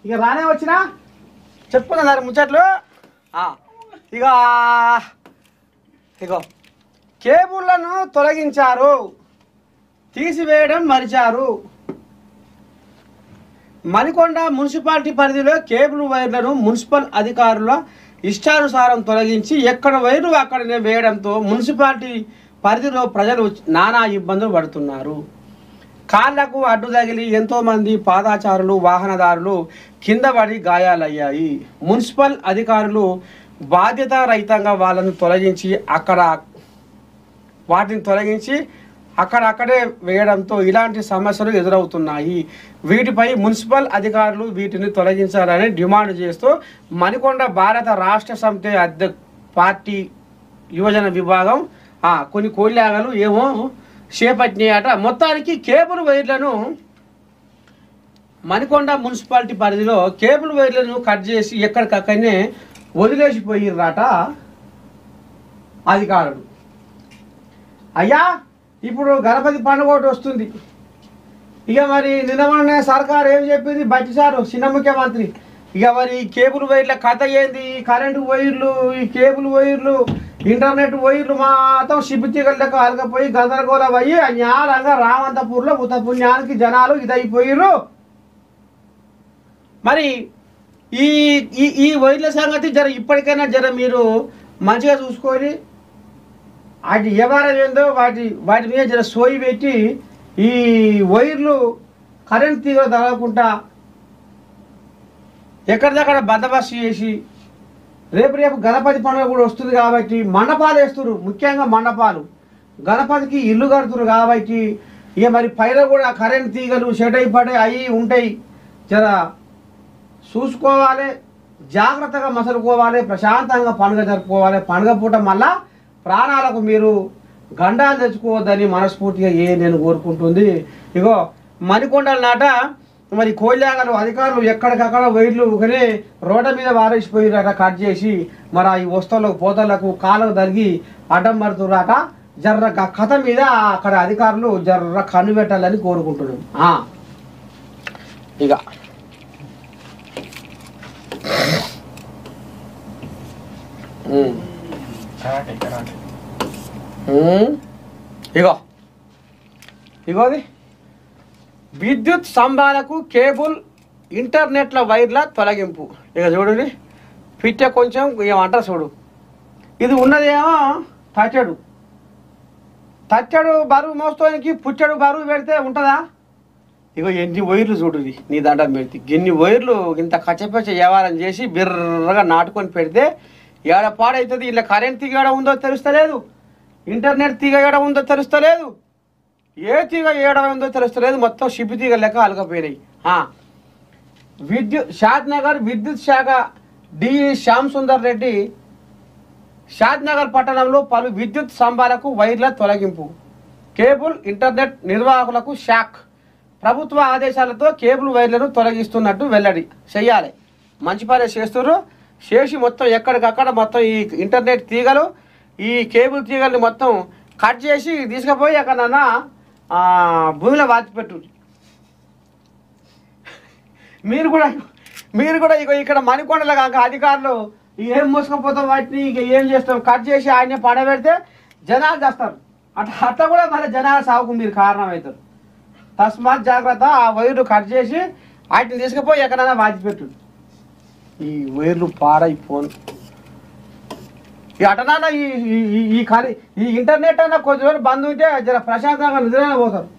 ఇక రానే వచ్చినా చెప్పుకున్నా దాని ముచ్చట్లు. ఇక ఇగో కేబుళ్లను తొలగించారు, తీసివేయడం మరిచారు. మణికొండ మున్సిపాలిటీ పరిధిలో కేబుల్ వైర్లను మున్సిపల్ అధికారుల ఇష్టానుసారం తొలగించి ఎక్కడ వైర్లు అక్కడనే వేయడంతో మున్సిపాలిటీ పరిధిలో ప్రజలు నానా ఇబ్బందులు పడుతున్నారు. కాళ్లకు అడ్డు తగిలి ఎంతోమంది పాదాచారులు వాహనదారులు కింద పడి గాయాలయ్యాయి. మున్సిపల్ అధికారులు బాధ్యతారహితంగా వాటిని తొలగించి అక్కడే వేయడంతో ఇలాంటి సమస్యలు ఎదురవుతున్నాయి. వీటిపై మున్సిపల్ అధికారులు వీటిని తొలగించాలని డిమాండ్ చేస్తూ మణికొండ భారత రాష్ట్ర సమితి పార్టీ యువజన విభాగం కొన్ని కోళ్యాగలు ఏమో చేపట్టినాయట. మొత్తానికి కేబుల్ వైర్లను మణికొండ మున్సిపాలిటీ పరిధిలో కేబుల్ వైర్లను కట్ చేసి ఎక్కడికక్కడనే వదిలేసిపోయిర్రట అధికారులు. అయ్యా ఇప్పుడు గణపతి పండుగ ఒకటి వస్తుంది. ఇక మరి నిన్న సర్కారు ఏం చెప్పింది, బట్టి సారు చిన్న ముఖ్యమంత్రి, ఇక మరి కేబుల్ వైర్ల కథ ఏంది, కరెంటు వైర్లు, ఈ కేబుల్ వైర్లు, ఇంటర్నెట్ వైర్లు మాత్రం శిబితీగల లెక్క అలకపోయి గందరగోళం అయ్యి న్యారంగా రామంతపూర్లో ఉత పుణ్యానికి జనాలు ఇదైపోయిర్రు. మరి ఈ ఈ వైర్ల సంగతి ఇప్పటికైనా మీరు మంచిగా చూసుకొని వాటి వ్యవహారం ఏందో వాటి మీద సోయి పెట్టి ఈ వైర్లు కరెంట్ తీగలు తగలకుండా ఎక్కడిదక్కడ బందోబస్తు చేసి రేపు గణపతి పండుగ కూడా వస్తుంది కాబట్టి మండపాలు వేస్తున్నారు. ముఖ్యంగా మండపాలు గణపతికి ఇల్లు కడుతున్నారు కాబట్టి ఇక మరి పైన కూడా కరెంట్ తీగలు షెడై పడే అవి ఉంటాయి. చూసుకోవాలి, జాగ్రత్తగా మసలుకోవాలి, ప్రశాంతంగా పండుగ జరుపుకోవాలి. పండుగ పూట మళ్ళా ప్రాణాలకు మీరు గండాలు తెచ్చుకోవద్దని మనస్ఫూర్తిగా నేను కోరుకుంటుంది. ఇగో మణికొండల నాట మరి కోళ్యాగలు అధికారులు ఎక్కడికక్కడ వైర్లు కానీ రోడ్ల మీద వారేసిపోయినట కట్ చేసి మరి ఈ వస్తువులకు పోతలకు కాళ్ళకు తగిలి అడ్డం పడుతురాట. జర్ర కథ మీద అక్కడ అధికారులు జర్ర కన్ను పెట్టాలని కోరుకుంటున్నాం. ఇక ఇగోది విద్యుత్ స్తంభాలకు కేబుల్ ఇంటర్నెట్ల వైర్ల తొలగింపు. ఇక చూడండి పిట్ట కొంచెం ఏమంటారు చూడు, ఇది ఉన్నదేమో తచ్చడు బరువు మోస్తానికి పుచ్చడు బరువు పెడితే ఉంటుందా? ఇగో ఎన్ని వైర్లు చూడుది నీ దండం పెడితే ఎన్ని వైర్లు ఇంత కచ్చపచ్చ వ్యవహారం చేసి బిర్రగా నాటుకొని పెడితే ఏడ పాడవుతుంది. ఇలా కరెంట్ తీగ ఏడ ఉందో తెలుస్తలేదు, ఇంటర్నెట్ తీగ ఏడ ఉందో తెలుస్తలేదు, ఏ తీగ ఏడ ఉందో తెలుస్తలేదు. మొత్తం షిప్ తీగ లెక్క అలకపోయినాయి. షాద్నగర్ విద్యుత్ శాఖ డిఈ శ్యామ్ సుందర్ రెడ్డి షాద్నగర్ పట్టణంలో పలు విద్యుత్ స్తంభాలకు వైర్ల తొలగింపు. కేబుల్ ఇంటర్నెట్ నిర్వాహకులకు షాక్. ప్రభుత్వ ఆదేశాలతో కేబుల్ వైర్లను తొలగిస్తున్నట్టు వెల్లడి చేయాలి. మంచి పని చేస్తున్నారు. చేసి మొత్తం ఎక్కడికక్కడ మొత్తం ఈ ఇంటర్నెట్ తీగలు ఈ కేబుల్ తీగల్ని మొత్తం కట్ చేసి తీసుకుపోయి ఎక్కడన్నా భూమిలో వాచిపెట్టు. మీరు కూడా ఇక ఇక్కడ మణికొండలో కాక అధికారులు ఏం మోసుకపోతాం వాటిని ఇక ఏం చేస్తాం కట్ చేసి ఆయనే పడబెడితే జనాలు చేస్తారు. అట్లా కూడా మళ్ళీ జనాల సాగుకు మీరు కారణం అవుతారు. తస్మాత్ జాగ్రత్త. ఆ వైర్లు కట్ చేసి వాటిని తీసుకుపోయి ఎక్కడైనా వాచిపెట్టు. ఈ వైర్లు పాడైపోను. ఈ అటనా ఈ ఇంటర్నెట్ అన్న కొంచెం బంద్ ఉంటే జర ప్రశాంతంగా నిద్రనే పోతారు.